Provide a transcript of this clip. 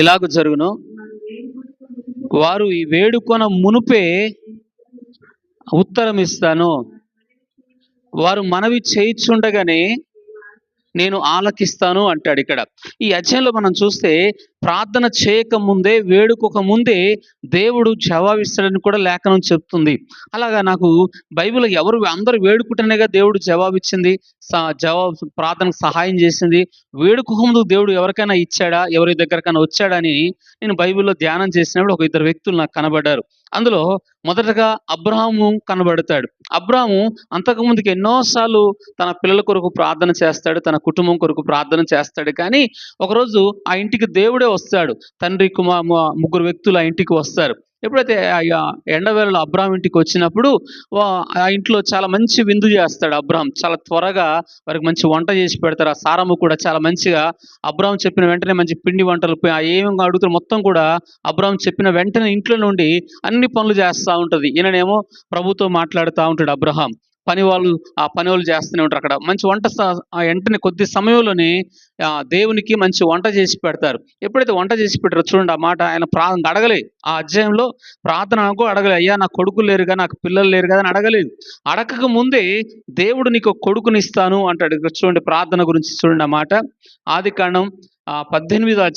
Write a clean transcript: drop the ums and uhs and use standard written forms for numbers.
ఇలాగ జరుగును, వారు ఈ వేడుకొన మునుపే ఉత్తరం ఇస్తాను. వారు మనవి చేయిచుండగానే నేను ఆలకిస్తాను అంటాడు ఇక్కడ. ఈ అధ్యాయంలో మనం చూస్తే ప్రార్థన చేయక ముందే, వేడుకోక ముందే దేవుడు జవాబిస్తాడని కూడా లేఖనం చెప్తుంది. అలాగా నాకు బైబిల్ అందరూ వేడుకుంటేనేగా దేవుడు జవాబిచ్చింది, జవాబు ప్రార్థనకు సహాయం చేసింది. వేడుకోక ముందు దేవుడు ఎవరికైనా ఇచ్చాడా, ఎవరి దగ్గరకైనా వచ్చాడని నేను బైబిల్లో ధ్యానం చేసినప్పుడు ఒక ఇద్దరు వ్యక్తులు నాకు కనబడ్డారు. అందులో మొదటగా అబ్రహాము కనబడతాడు. అబ్రహాము అంతకుముందుకు ఎన్నోసార్లు తన పిల్లల కొరకు ప్రార్థన చేస్తాడు, తన కుటుంబం కొరకు ప్రార్థన చేస్తాడు. కానీ ఒకరోజు ఆ ఇంటికి దేవుడే వస్తాడు. తండ్రి, ముగ్గురు వ్యక్తులు ఆ ఇంటికి వస్తారు. ఎప్పుడైతే ఎండవేళలో అబ్రహాం ఇంటికి వచ్చినప్పుడు ఆ ఇంట్లో చాలా మంచి విందు చేస్తాడు అబ్రహాం. చాలా త్వరగా వారికి మంచి వంట చేసి పెడతారు. ఆ సారమ్మ కూడా చాలా మంచిగా అబ్రహాం చెప్పిన వెంటనే మంచి పిండి వంటలు ఏమేమి అడుగుతారు మొత్తం కూడా అబ్రహాం చెప్పిన వెంటనే ఇంట్లో నుండి అన్ని పనులు చేస్తూ ఉంటుంది. ఈయననేమో ప్రభుతో మాట్లాడుతూ ఉంటాడు అబ్రహాం. ఆ పని వాళ్ళు చేస్తూనే ఉంటారు. అక్కడ మంచి వంట వెంటనే కొద్ది సమయంలోనే దేవునికి మంచి వంట చేసి పెడతారు. ఎప్పుడైతే వంట చేసి పెట్టారో చూడండి, ఆ మాట ఆయన అడగలే. ఆ అధ్యాయంలో ప్రార్థన అడగలే, అయ్యా నాకు కొడుకులు లేరుగా, నాకు పిల్లలు లేరు కదా అని అడగలేదు. అడగక ముందే దేవుడు నీకు కొడుకునిస్తాను అంటాడు. చూడండి ప్రార్థన గురించి చూడండి ఆ మాట. ఆదికాండం 18వ